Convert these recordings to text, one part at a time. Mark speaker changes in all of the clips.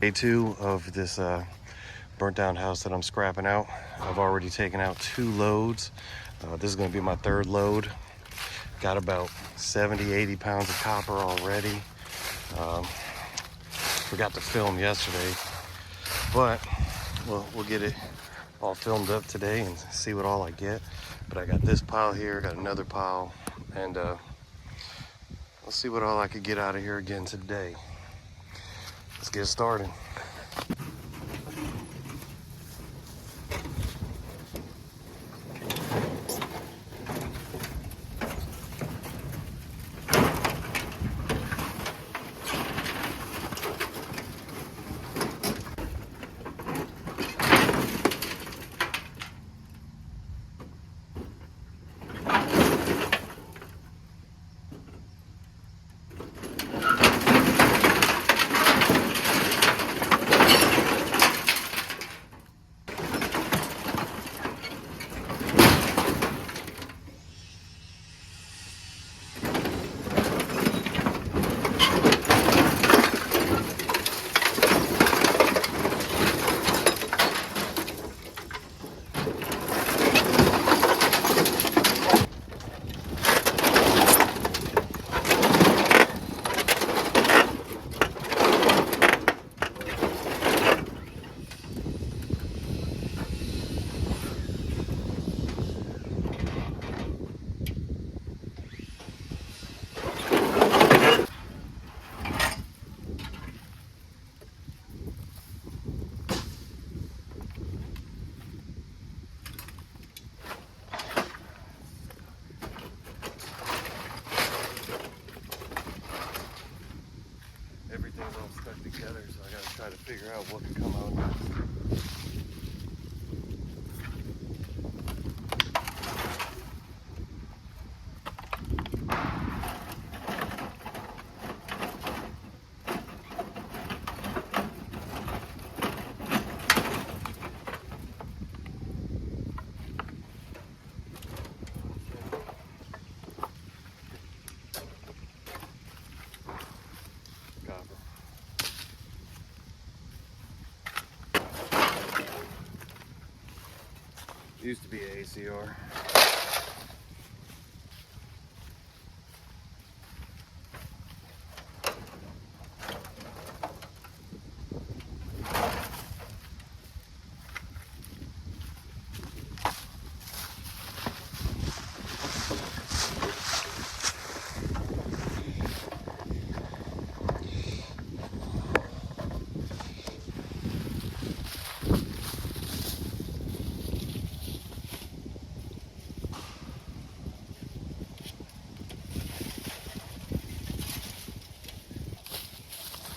Speaker 1: Day two of this burnt down house that I'm scrapping out. I've already taken out 2 loads. This is going to be my 3rd load. Got about 70-80 pounds of copper already. Forgot to film yesterday, but we'll get it all filmed up today and see what all I get. But I got this pile here, got another pile, and let's see what all I could get out of here again today. Let's get started. Everything's all stuck together, so I gotta try to figure out what can come out next. Used to be an ACR.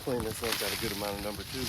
Speaker 1: Clean this up, got a good amount of number 2.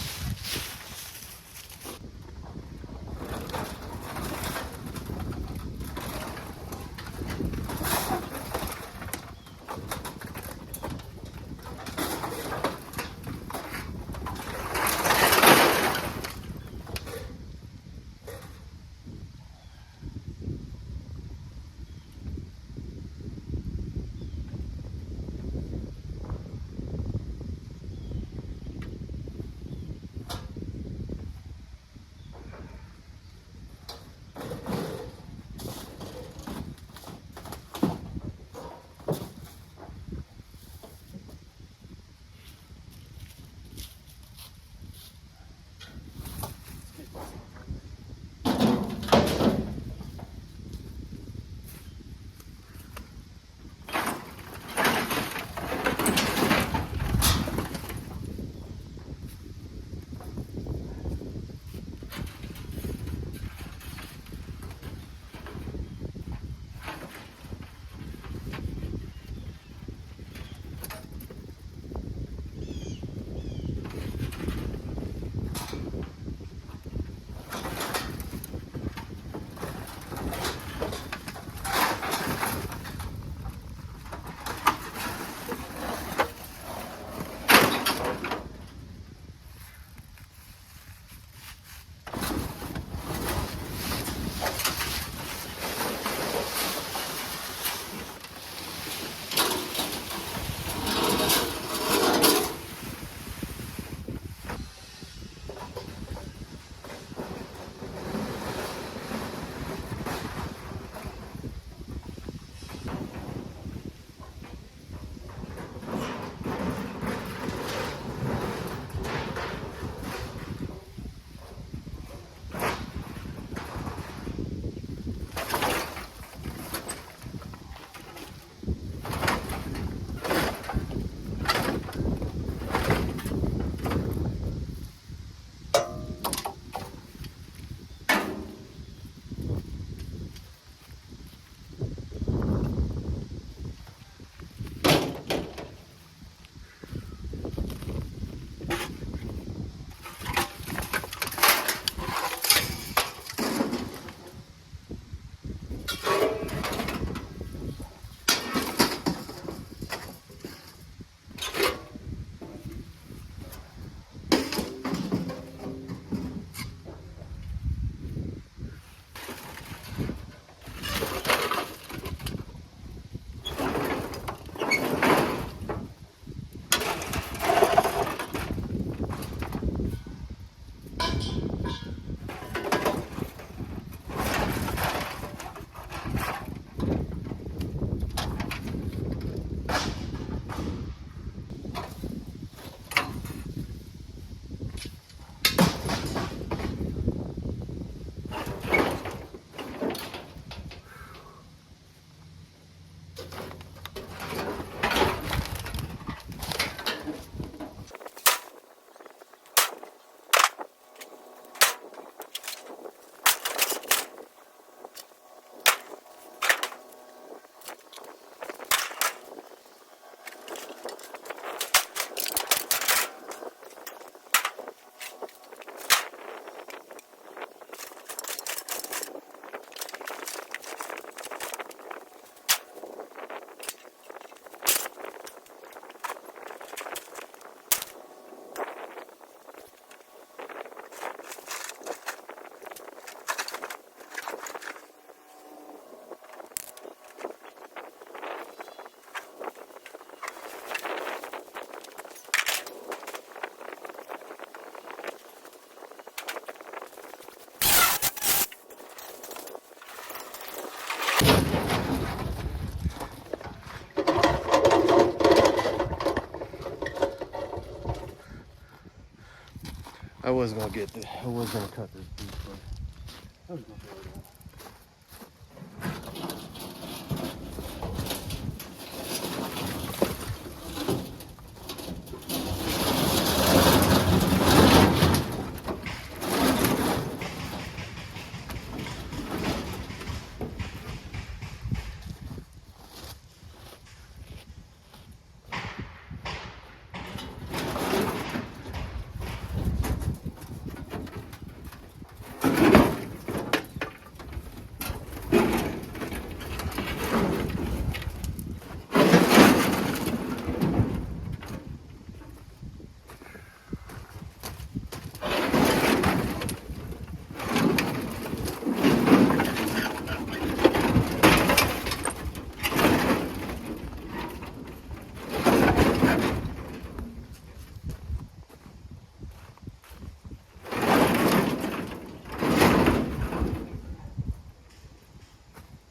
Speaker 1: I was gonna get this. I was gonna cut this piece, but I was gonna throw it out.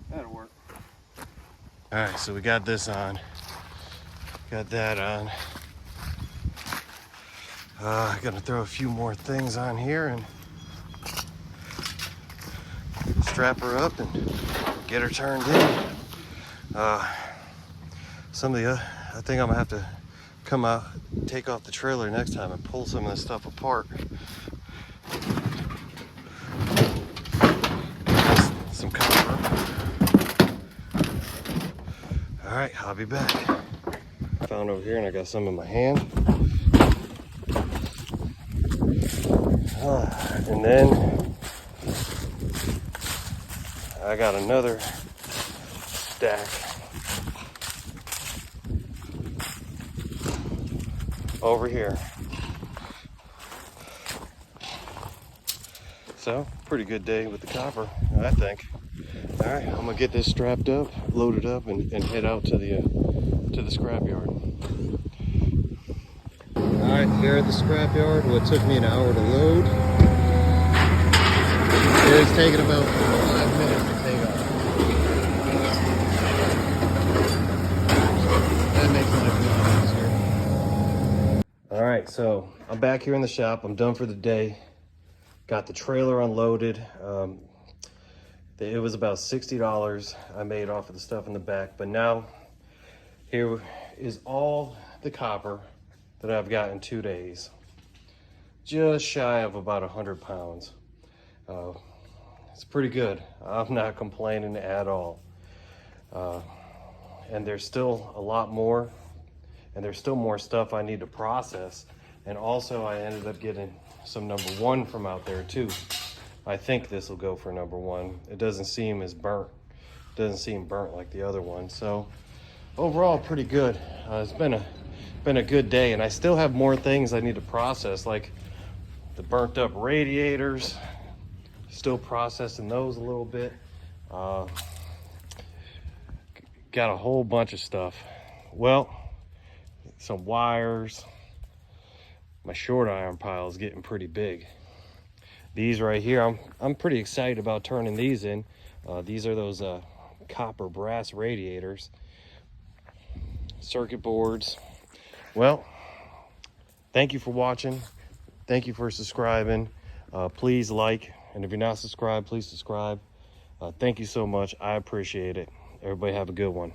Speaker 1: That'll work. All right, so we got this on. Got that on. Gonna throw a few more things on here and strap her up and get her turned in. Some of the I think I'm gonna have to come out, take off the trailer next time and pull some of this stuff apart. Some copper. All right, I'll be back. Found over here and I got some in my hand. And then I got another stack over here. So, pretty good day with the copper, I think. All right, I'm gonna get this strapped up, loaded up, and head out to the scrapyard. All right, here at the scrapyard, what took me an hour to load is taking about 5 minutes to take off. That makes life a lot easier. All right, so I'm back here in the shop. I'm done for the day. Got the trailer unloaded. It was about $60 I made off of the stuff in the back, but now here is all the copper that I've got in 2 days. Just shy of about 100 pounds. It's pretty good. I'm not complaining at all. And there's still a lot more, and there's still more stuff I need to process. And also I ended up getting some #1 from out there too. I think this will go for #1. It doesn't seem as burnt. It doesn't seem burnt like the other one. So overall, pretty good. It's been a good day, and I still have more things I need to process, like the burnt up radiators. Still processing those a little bit. Got a whole bunch of stuff. Well, some wires. My short iron pile is getting pretty big. These right here, I'm pretty excited about turning these in. These are those copper brass radiators. Circuit boards. Well, thank you for watching. Thank you for subscribing. Please like, and if you're not subscribed, please subscribe. Thank you so much. I appreciate it. Everybody have a good one.